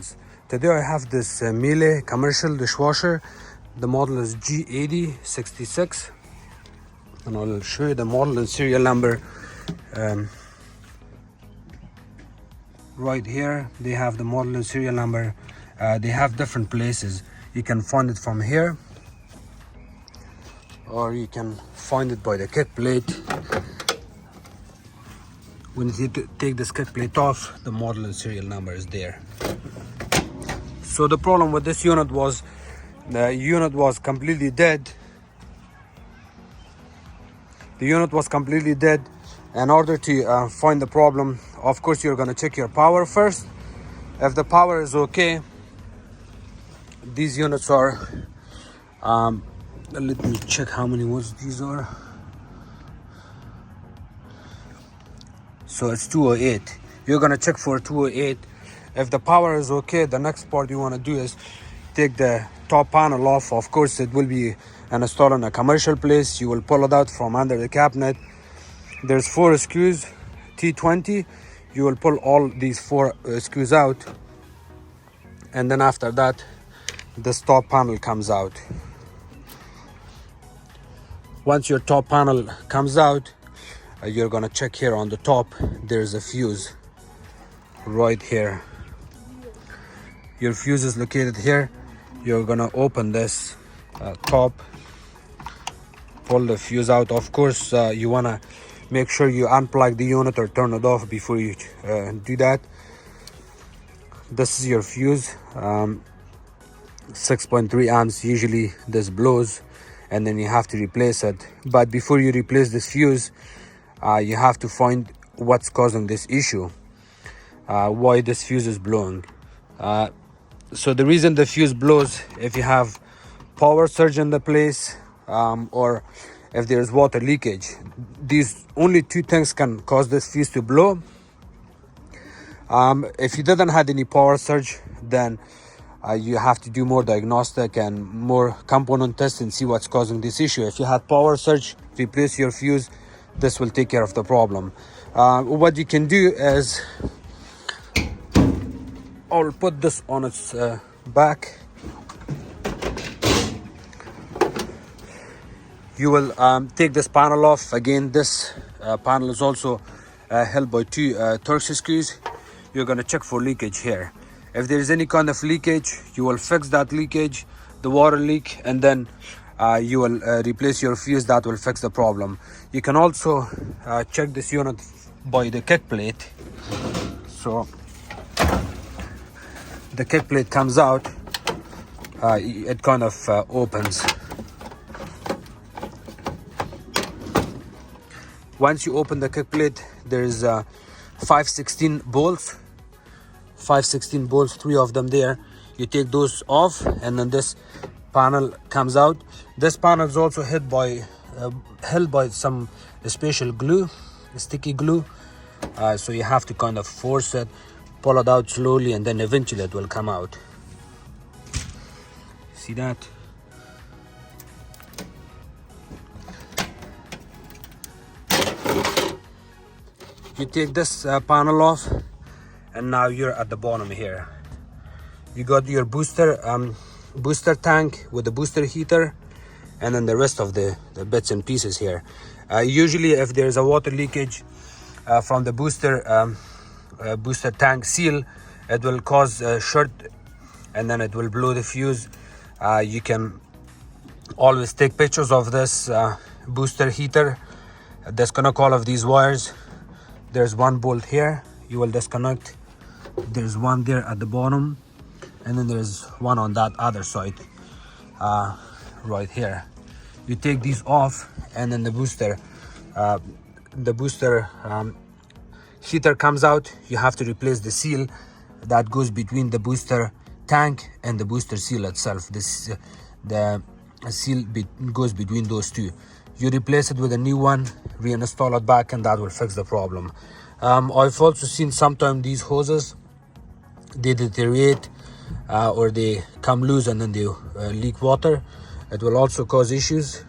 friends, today I have this Miele commercial dishwasher. The model is G8066 and I'll show you the model and serial number. Right here they have the model and serial number. They have different places. You can find it from here, or you can find it by the kick plate. When you take this kick plate off, the model and serial number is there. So the problem with this unit was the unit was completely dead. The unit was completely dead. In order to find the problem, of course you're going to check your power first. If the power is okay, these units are let me check how many watts these are. So it's 208. You're going to check for 208. If the power is okay, the next part you want to do is take the top panel off. Of course it will be installed in a commercial place. You will pull it out from under the cabinet. There's 4 screws, T20. You will pull all these 4 screws out, and then after that this top panel comes out. Once your top panel comes out, you're gonna check here on the top. There's a fuse right here. Your fuse is located here. You're gonna open this top, pull the fuse out. Of course you wanna make sure you unplug the unit or turn it off before you do that. This is your fuse, 6.3 amps. Usually this blows and then you have to replace it. But before you replace this fuse, you have to find what's causing this issue, why this fuse is blowing. So the reason the fuse blows, if you have power surge in the place, or if there's water leakage. These only 2 things can cause this fuse to blow. If you didn't have any power surge, then you have to do more diagnostic and more component tests and see what's causing this issue. If you had power surge, replace your fuse. This will take care of the problem. What you can do is, I'll put this on its back. You will take this panel off. Again, this panel is also held by 2 Torx screws. You're going to check for leakage here. If there is any kind of leakage, you will fix that leakage, the water leak, and then you will replace your fuse. That will fix the problem. You can also check this unit by the kick plate. So the kick plate comes out, it kind of opens. Once you open the kick plate, there's 5/16 bolts. 5/16 bolts, 3 of them there. You take those off, and then this panel comes out. This panel is also held by some special glue, sticky glue. So you have to kind of force it, pull it out slowly, and then eventually it will come out. See that? You take this panel off, and now you're at the bottom here. You got your booster tank with the booster heater, and then the rest of the bits and pieces here. Usually if there's a water leakage from the booster tank seal, it will cause a short, and then it will blow the fuse. You can always take pictures of this booster heater, disconnect all of these wires. There's 1 bolt here, you will disconnect. There's 1 there at the bottom, and then there's 1 on that other side right here. You take these off, and then the booster heater comes out. You have to replace the seal that goes between the booster tank and the booster seal itself. This the seal goes between those 2. You replace it with a new one, reinstall it back, and that will fix the problem. I've also seen sometimes these hoses, they deteriorate or they come loose and then they leak water. It will also cause issues,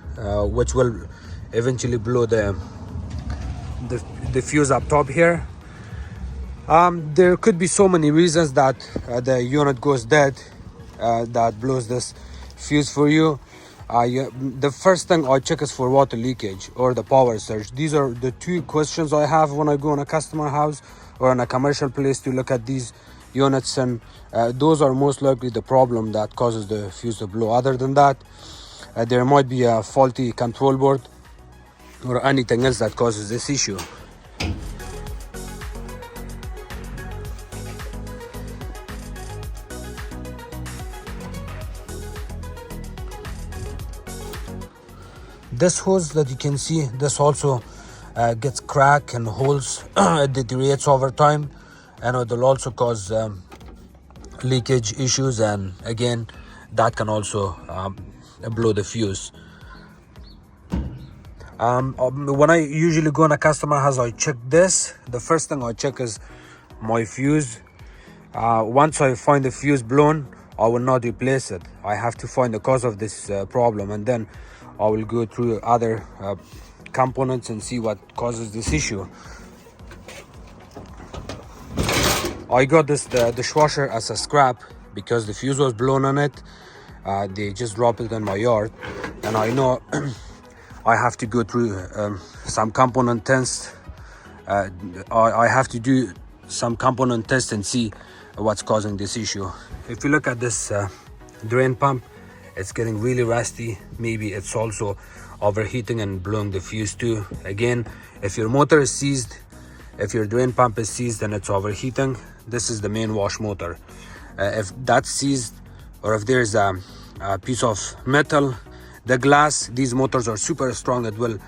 which will eventually blow the fuse up top here. There could be so many reasons that the unit goes dead, that blows this fuse for you. The first thing I check is for water leakage or the power surge. These are the two questions I have when I go in a customer house or in a commercial place to look at these units, and those are most likely the problem that causes the fuse to blow. Other than that, there might be a faulty control board or anything else that causes this issue. This hose that you can see, this also gets crack and holes. It deteriorates over time, and it will also cause leakage issues, and again that can also blow the fuse. When I usually go in a customer house, I check this. The first thing I check is my fuse. Once I find the fuse blown, I will not replace it. I have to find the cause of this problem, and then I will go through other components and see what causes this issue. I got this dishwasher as a scrap because the fuse was blown on it. They just dropped it in my yard, and I know I have to go through some component tests. I have to do some component tests and see what's causing this issue. If you look at this drain pump, it's getting really rusty. Maybe it's also overheating and blowing the fuse too. Again, if your motor is seized, if your drain pump is seized and it's overheating, this is the main wash motor. If that's seized, or if there's a piece of metal, the glass, these motors are super strong. It will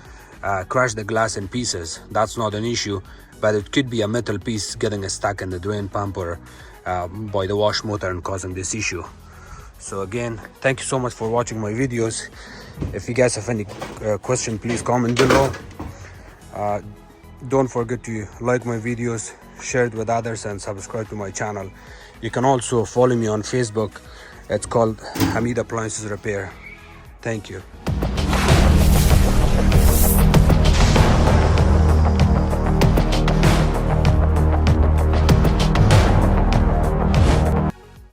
crush the glass in pieces. That's not an issue, but it could be a metal piece getting stuck in the drain pump or by the wash motor and causing this issue. So again, thank you so much for watching my videos. If you guys have any question, please comment below. Don't forget to like my videos, share it with others, and subscribe to my channel. You can also follow me on Facebook. It's called Hamid Appliances Repair. Thank you.